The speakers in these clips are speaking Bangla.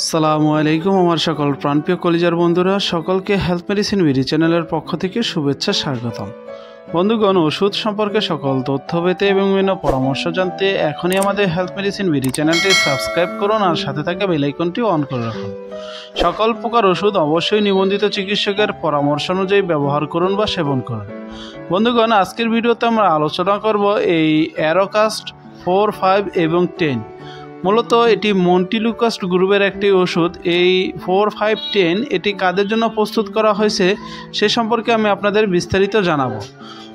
আসসালামু আলাইকুম আমার সকল প্রাণপ্রিয় কলিজার বন্ধুরা, সকলকে হেলথ মেডিসিন বিডি চ্যানেলের পক্ষ থেকে শুভেচ্ছা স্বাগতম। বন্ধুগণ, ওষুধ সম্পর্কে সকল তথ্য পেতে এবং বিভিন্ন পরামর্শ জানতে এখনই আমাদের হেলথ মেডিসিন বিডি চ্যানেলটি সাবস্ক্রাইব করুন আর সাথে থাকা বেল আইকনটি অন করে রাখুন। সকল প্রকার ওষুধ অবশ্যই নিবন্ধিত চিকিৎসকের পরামর্শ অনুযায়ী ব্যবহার করুন বা সেবন করুন। বন্ধুগণ, আজকের ভিডিওতে আমরা আলোচনা করব এই অ্যারোকাস্ট 4, 5 এবং 10। মূলত এটি মন্টিলুকাস্ট গ্রুপের একটি ওষুধ। এই 4, 5, 10 এটি কাদের জন্য প্রস্তুত করা হয়েছে সে সম্পর্কে আমি আপনাদের বিস্তারিত জানাবো।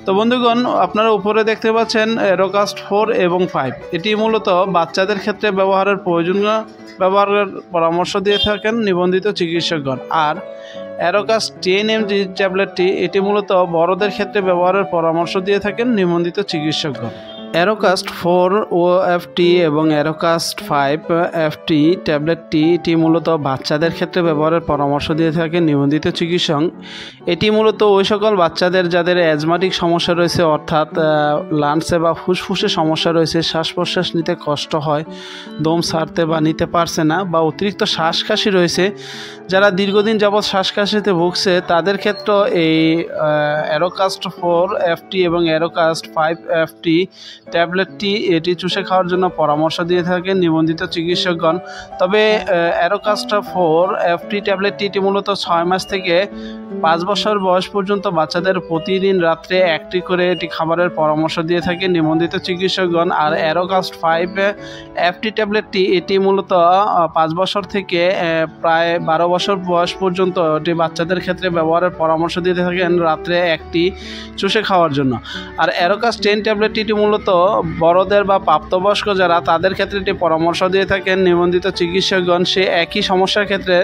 তো বন্ধুগণ, আপনারা উপরে দেখতে পাচ্ছেন অ্যারোকাস্ট 4 এবং 5। এটি মূলত বাচ্চাদের ক্ষেত্রে ব্যবহারের প্রয়োজনীয় ব্যবহারের পরামর্শ দিয়ে থাকেন নিবন্ধিত চিকিৎসকগণ। আর অ্যারোকাস্ট 10 mg ট্যাবলেটটি এটি মূলত বড়দের ক্ষেত্রে ব্যবহারের পরামর্শ দিয়ে থাকেন নিবন্ধিত চিকিৎসকগণ। অ্যারোকাস্ট 4 OFT এবং অ্যারোকাস্ট 5 FT ট্যাবলেটটি এটি মূলত বাচ্চাদের ক্ষেত্রে ব্যবহারের পরামর্শ দিয়ে থাকে নিবন্ধিত চিকিৎসক। এটি মূলত ওই সকল বাচ্চাদের যাদের অ্যাজমাটিক সমস্যা রয়েছে, অর্থাৎ লাংসে বা ফুসফুসে সমস্যা রয়েছে, শ্বাস প্রশ্বাস নিতে কষ্ট হয়, দম ছাড়তে বা নিতে পারছে না, বা অতিরিক্ত শ্বাসকাশি রয়েছে, যারা দীর্ঘদিন যাবৎ শ্বাসকাশিতে ভুগছে তাদের ক্ষেত্রে এই অ্যারোকাস্ট 4 FT এবং অ্যারোকাস্ট 5 FT ট্যাবলেটটি এটি চুষে খাওয়ার জন্য পরামর্শ দিয়ে থাকেন নিবন্ধিত চিকিৎসকগণ। তবে অ্যারোকাস্ট 4 FT ট্যাবলেটটি এটি মূলত 6 মাস থেকে 5 বছর বয়স পর্যন্ত বাচ্চাদের প্রতিদিন রাত্রে একটি করে এটি খাবারের পরামর্শ দিয়ে থাকে নিবন্ধিত চিকিৎসকগণ। আর অ্যারোকাস্ট 5 FT ট্যাবলেটটি এটি মূলত 5 বছর থেকে প্রায় 12 বছর বয়স পর্যন্ত এটি বাচ্চাদের ক্ষেত্রে ব্যবহারের পরামর্শ দিয়ে থাকেন রাত্রে একটি চুষে খাওয়ার জন্য। আর অ্যারোকাস্ট 10 ট্যাবলেটটি এটি মূলত বড়দের বা প্রাপ্তবয়স্ক যারা তাদের ক্ষেত্রে এটি পরামর্শ দিয়ে থাকেন নিবন্ধিত চিকিৎসকগণ। সে একই সমস্যার ক্ষেত্রে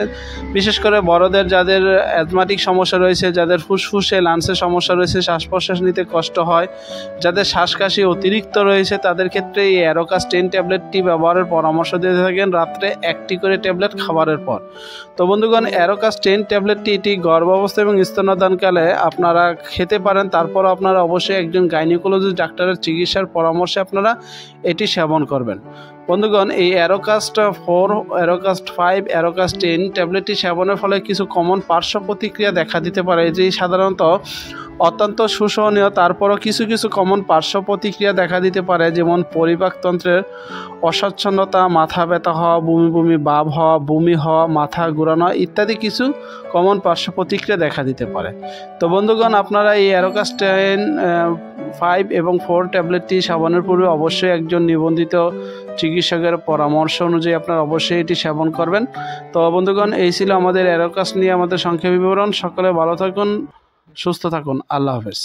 বিশেষ করে বড়দের যাদের অ্যাজমাটিক সমস্যা রয়েছে, যাদের ফুসফুসে লাংসের সমস্যা রয়েছে, শ্বাস প্রশ্বাস নিতে কষ্ট হয়, যাদের শ্বাসকাশি অতিরিক্ত রয়েছে, তাদের ক্ষেত্রে এই অ্যারোকাস্ট 10 ট্যাবলেটটি ব্যবহারের পরামর্শ দিয়ে থাকেন রাত্রে একটি করে ট্যাবলেট খাবারের পর। তো বন্ধুগণ, অ্যারোকাস্ট 10 ট্যাবলেটটি এটি গর্ভাবস্থা এবং স্তন্যদানকালে আপনারা খেতে পারেন। তারপরও আপনারা অবশ্যই একজন গাইনোকোলজিস্ট ডাক্তারের চিকিৎসার পরামর্শে আপনারা এটি সেবন করবেন। বন্ধুগণ, এই অ্যারোকাস্ট 4, অ্যারোকাস্ট 5, অ্যারোকাস্ট 10 ট্যাবলেটটি সেবনের ফলে কিছু কমন পার্শ্ব প্রতিক্রিয়া দেখা দিতে পারে, এটি সাধারণত অত্যন্ত সুসহনীয়। তারপরও কিছু কিছু কমন পার্শ্ব প্রতিক্রিয়া দেখা দিতে পারে, যেমন পরিপাকতন্ত্রের অস্বচ্ছন্দতা, মাথা ব্যথা হওয়া, বমি বমি ভাব হওয়া, বমি হওয়া, মাথা ঘোরানো ইত্যাদি কিছু কমন পার্শ্ব প্রতিক্রিয়া দেখা দিতে পারে। তো বন্ধুগণ, আপনারা এই অ্যারোকাস্ট 10, 5 এবং 4 ট্যাবলেটটি সেবনের পূর্বে অবশ্যই একজন নিবন্ধিত চিকিৎসকের পরামর্শ অনুযায়ী আপনারা অবশ্যই এটি সেবন করবেন। তো বন্ধুগণ, এই ছিল আমাদের অ্যারোকাস্ট নিয়ে আমাদের সংক্ষেপে বিবরণ। সকলে ভালো থাকুন, সুস্থ থাকুন। আল্লাহ হাফেজ।